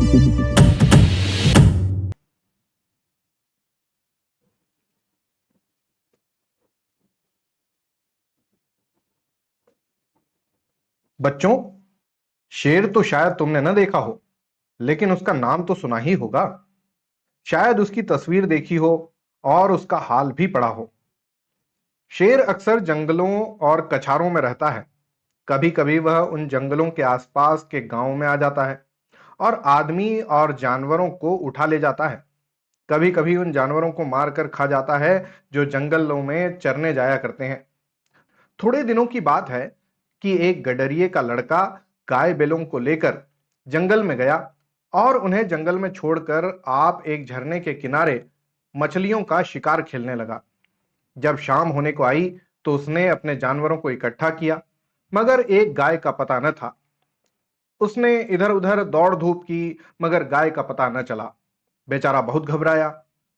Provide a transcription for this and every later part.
बच्चों, शेर तो शायद तुमने न देखा हो, लेकिन उसका नाम तो सुना ही होगा। शायद उसकी तस्वीर देखी हो और उसका हाल भी पढ़ा हो। शेर अक्सर जंगलों और कछारों में रहता है। कभी कभी वह उन जंगलों के आसपास के गांव में आ जाता है और आदमी और जानवरों को उठा ले जाता है। कभी कभी उन जानवरों को मारकर खा जाता है जो जंगलों में चरने जाया करते हैं। थोड़े दिनों की बात है कि एक गडरिये का लड़का गाय बैलों को लेकर जंगल में गया और उन्हें जंगल में छोड़कर आप एक झरने के किनारे मछलियों का शिकार खेलने लगा। जब शाम होने को आई तो उसने अपने जानवरों को इकट्ठा किया, मगर एक गाय का पता न था। उसने इधर उधर दौड़ धूप की, मगर गाय का पता न चला। बेचारा बहुत घबराया।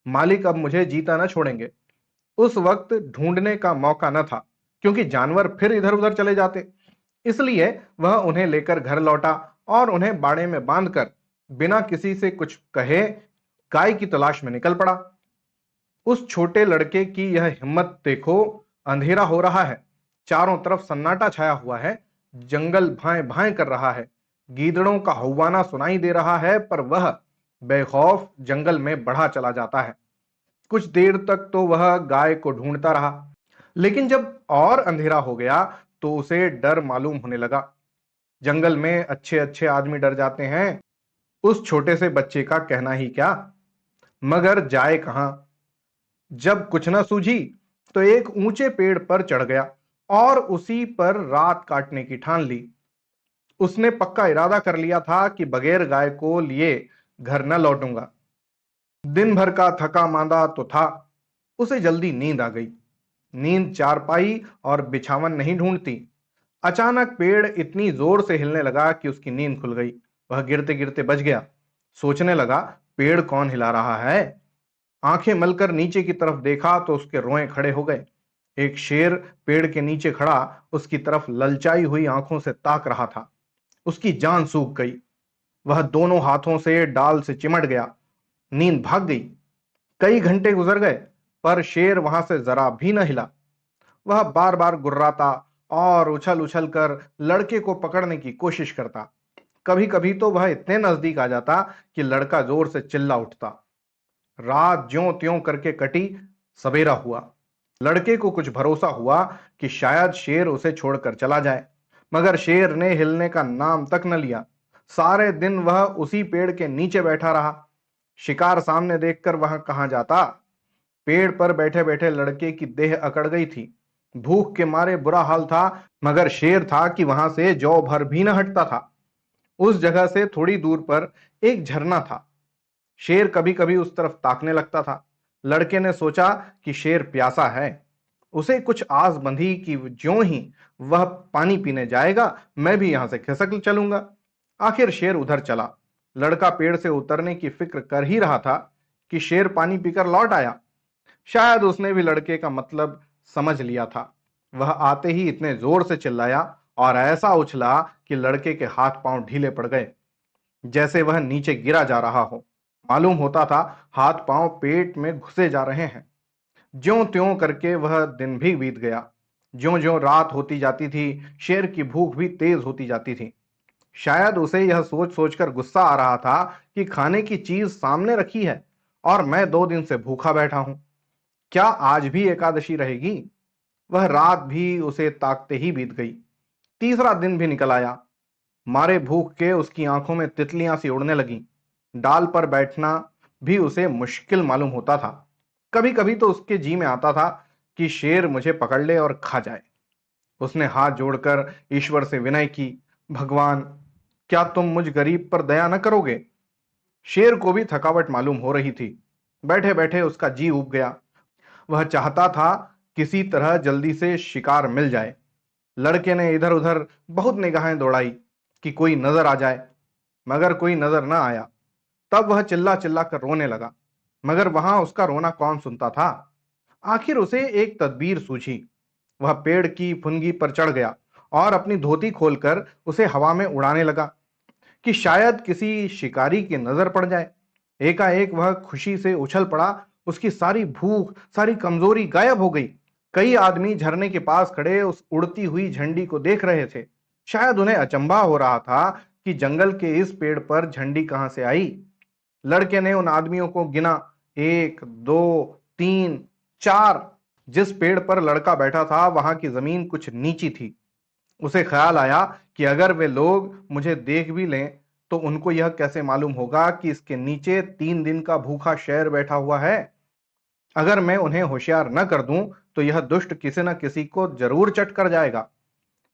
मालिक अब मुझे जीता न छोड़ेंगे। उस वक्त ढूंढने का मौका न था, क्योंकि जानवर फिर इधर उधर चले जाते। इसलिए वह उन्हें लेकर घर लौटा और उन्हें बाड़े में बांधकर बिना किसी से कुछ कहे गाय की तलाश में निकल पड़ा। उस छोटे लड़के की यह हिम्मत देखो। अंधेरा हो रहा है, चारों तरफ सन्नाटा छाया हुआ है, जंगल भाएं भाएं कर रहा है, गीदड़ों का हुव्वाना सुनाई दे रहा है, पर वह बेखौफ जंगल में बढ़ा चला जाता है। कुछ देर तक तो वह गाय को ढूंढता रहा, लेकिन जब और अंधेरा हो गया तो उसे डर मालूम होने लगा। जंगल में अच्छे अच्छे आदमी डर जाते हैं, उस छोटे से बच्चे का कहना ही क्या। मगर जाए कहां। जब कुछ न सूझी तो एक ऊंचे पेड़ पर चढ़ गया और उसी पर रात काटने की ठान ली। उसने पक्का इरादा कर लिया था कि बगैर गाय को लिए घर न लौटूंगा। दिन भर का थका मांदा तो था, उसे जल्दी नींद आ गई। नींद चारपाई और बिछावन नहीं ढूंढती। अचानक पेड़ इतनी जोर से हिलने लगा कि उसकी नींद खुल गई। वह गिरते गिरते बच गया। सोचने लगा, पेड़ कौन हिला रहा है। आंखें मलकर नीचे की तरफ देखा तो उसके रोए खड़े हो गए। एक शेर पेड़ के नीचे खड़ा उसकी तरफ ललचाई हुई आंखों से ताक रहा था। उसकी जान सूख गई। वह दोनों हाथों से डाल से चिमट गया। नींद भाग गई। कई घंटे गुजर गए, पर शेर वहां से जरा भी न हिला। वह बार बार गुर्राता और उछल उछल कर लड़के को पकड़ने की कोशिश करता। कभी कभी तो वह इतने नजदीक आ जाता कि लड़का जोर से चिल्ला उठता। रात ज्यों त्यों करके कटी। सवेरा हुआ। लड़के को कुछ भरोसा हुआ कि शायद शेर उसे छोड़कर चला जाए, मगर शेर ने हिलने का नाम तक न लिया। सारे दिन वह उसी पेड़ के नीचे बैठा रहा। शिकार सामने देखकर वह कहां जाता। पेड़ पर बैठे बैठे लड़के की देह अकड़ गई थी। भूख के मारे बुरा हाल था, मगर शेर था कि वहां से जौ भर भी न हटता था। उस जगह से थोड़ी दूर पर एक झरना था। शेर कभी कभी उस तरफ ताकने लगता था। लड़के ने सोचा कि शेर प्यासा है। उसे कुछ आस बंधी कि ज्यों ही वह पानी पीने जाएगा, मैं भी यहां से खिसक चलूंगा। आखिर शेर उधर चला। लड़का पेड़ से उतरने की फिक्र कर ही रहा था कि शेर पानी पीकर लौट आया। शायद उसने भी लड़के का मतलब समझ लिया था। वह आते ही इतने जोर से चिल्लाया और ऐसा उछला कि लड़के के हाथ पांव ढीले पड़ गए, जैसे वह नीचे गिरा जा रहा हो। मालूम होता था हाथ पांव पेट में घुसे जा रहे हैं। ज्यों त्यों करके वह दिन भी बीत गया। ज्यों ज्यों रात होती जाती थी, शेर की भूख भी तेज होती जाती थी। शायद उसे यह सोच सोचकर गुस्सा आ रहा था कि खाने की चीज सामने रखी है और मैं 2 दिन से भूखा बैठा हूं। क्या आज भी एकादशी रहेगी। वह रात भी उसे ताकते ही बीत गई। तीसरा दिन भी निकल आया। मारे भूख के उसकी आंखों में तितलियां सी उड़ने लगीं। डाल पर बैठना भी उसे मुश्किल मालूम होता था। कभी कभी तो उसके जी में आता था कि शेर मुझे पकड़ ले और खा जाए। उसने हाथ जोड़कर ईश्वर से विनय की, भगवान, क्या तुम मुझ गरीब पर दया न करोगे। शेर को भी थकावट मालूम हो रही थी। बैठे बैठे उसका जी उब गया। वह चाहता था किसी तरह जल्दी से शिकार मिल जाए। लड़के ने इधर उधर बहुत निगाहें दौड़ाई कि कोई नजर आ जाए, मगर कोई नजर न आया। तब वह चिल्ला चिल्ला कर रोने लगा, मगर वहां उसका रोना कौन सुनता था। आखिर उसे एक तदबीर सूझी। वह पेड़ की फुनगी पर चढ़ गया और अपनी धोती खोलकर उसे हवा में उड़ाने लगा। कि शायद किसी शिकारी की नजर पड़ जाए। एकाएक वह खुशी से उछल पड़ा। उसकी सारी भूख, सारी कमजोरी गायब हो गई। कई आदमी झरने के पास खड़े उस उड़ती हुई झंडी को देख रहे थे। शायद उन्हें अचंभा हो रहा था कि जंगल के इस पेड़ पर झंडी कहां से आई। लड़के ने उन आदमियों को गिना, 1, 2, 3, 4। जिस पेड़ पर लड़का बैठा था वहां की जमीन कुछ नीची थी। उसे ख्याल आया कि अगर वे लोग मुझे देख भी लें तो उनको यह कैसे मालूम होगा कि इसके नीचे 3 दिन का भूखा शेर बैठा हुआ है। अगर मैं उन्हें होशियार न कर दूं तो यह दुष्ट किसी न किसी को जरूर चट कर जाएगा।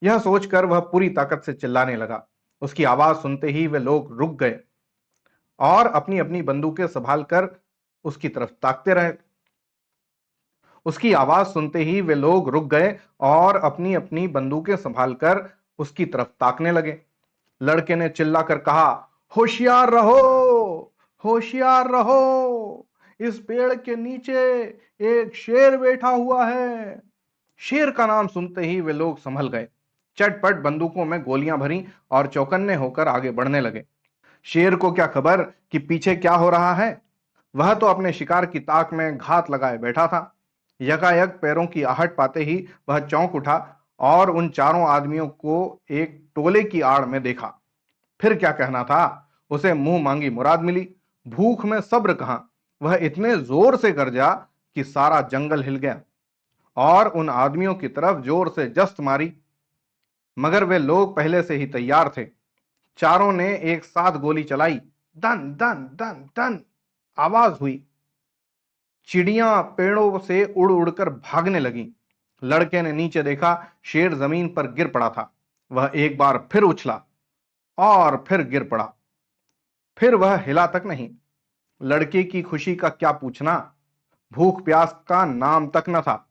यह सोचकर वह पूरी ताकत से चिल्लाने लगा। उसकी आवाज सुनते ही वे लोग रुक गए और अपनी अपनी बंदूकें संभाल कर उसकी तरफ ताकते रहे। उसकी आवाज सुनते ही वे लोग रुक गए और अपनी अपनी बंदूकें संभालकर उसकी तरफ ताकने लगे। लड़के ने चिल्लाकर कहा, होशियार रहो, होशियार रहो, इस पेड़ के नीचे एक शेर बैठा हुआ है। शेर का नाम सुनते ही वे लोग संभल गए। चटपट बंदूकों में गोलियां भरी और चौकन्ने होकर आगे बढ़ने लगे। शेर को क्या खबर कि पीछे क्या हो रहा है। वह तो अपने शिकार की ताक में घात लगाए बैठा था। यकायक पैरों की आहट पाते ही वह चौंक उठा और उन चारों आदमियों को एक टोले की आड़ में देखा। फिर क्या कहना था, उसे मुंह मांगी मुराद मिली। भूख में सब्र कहां, वह इतने जोर से गरजा कि सारा जंगल हिल गया और उन आदमियों की तरफ जोर से जस्त मारी। मगर वे लोग पहले से ही तैयार थे। चारों ने एक साथ गोली चलाई। दन दन दन दन आवाज हुई। चिड़ियां पेड़ों से उड़ उड़कर भागने लगीं। लड़के ने नीचे देखा, शेर जमीन पर गिर पड़ा था। वह एक बार फिर उछला और फिर गिर पड़ा। फिर वह हिला तक नहीं। लड़के की खुशी का क्या पूछना, भूख प्यास का नाम तक न था।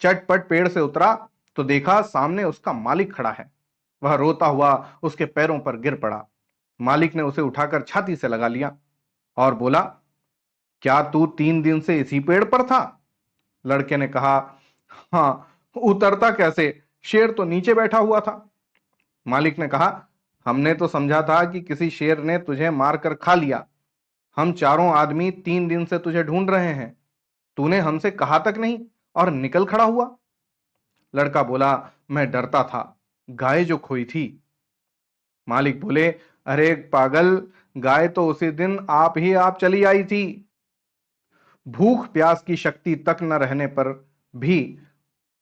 चटपट पेड़ से उतरा तो देखा सामने उसका मालिक खड़ा है। वह रोता हुआ उसके पैरों पर गिर पड़ा। मालिक ने उसे उठाकर छाती से लगा लिया और बोला, क्या तू 3 दिन से इसी पेड़ पर था? लड़के ने कहा, हाँ, उतरता कैसे, शेर तो नीचे बैठा हुआ था। मालिक ने कहा, हमने तो समझा था कि किसी शेर ने तुझे मारकर खा लिया। हम चारों आदमी 3 दिन से तुझे ढूंढ रहे हैं। तूने हमसे कहा तक नहीं और निकल खड़ा हुआ। लड़का बोला, मैं डरता था, गाय जो खोई थी। मालिक बोले, अरे पागल, गाय तो उसी दिन आप चली आई थी। भूख प्यास की शक्ति तक न रहने पर भी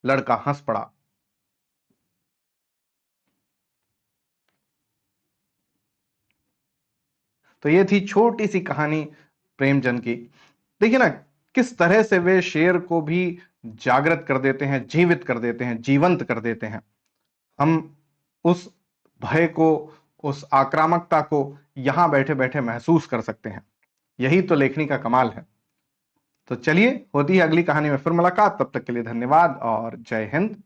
लड़का हंस पड़ा। तो ये थी छोटी सी कहानी प्रेमचंद की। देखिए ना, किस तरह से वे शेर को भी जागृत कर देते हैं, जीवित कर देते हैं, जीवंत कर देते हैं। हम उस भय को, उस आक्रामकता को यहां बैठे बैठे महसूस कर सकते हैं। यही तो लेखनी का कमाल है। तो चलिए, होती है अगली कहानी में फिर मुलाकात। तब तक के लिए धन्यवाद और जय हिंद।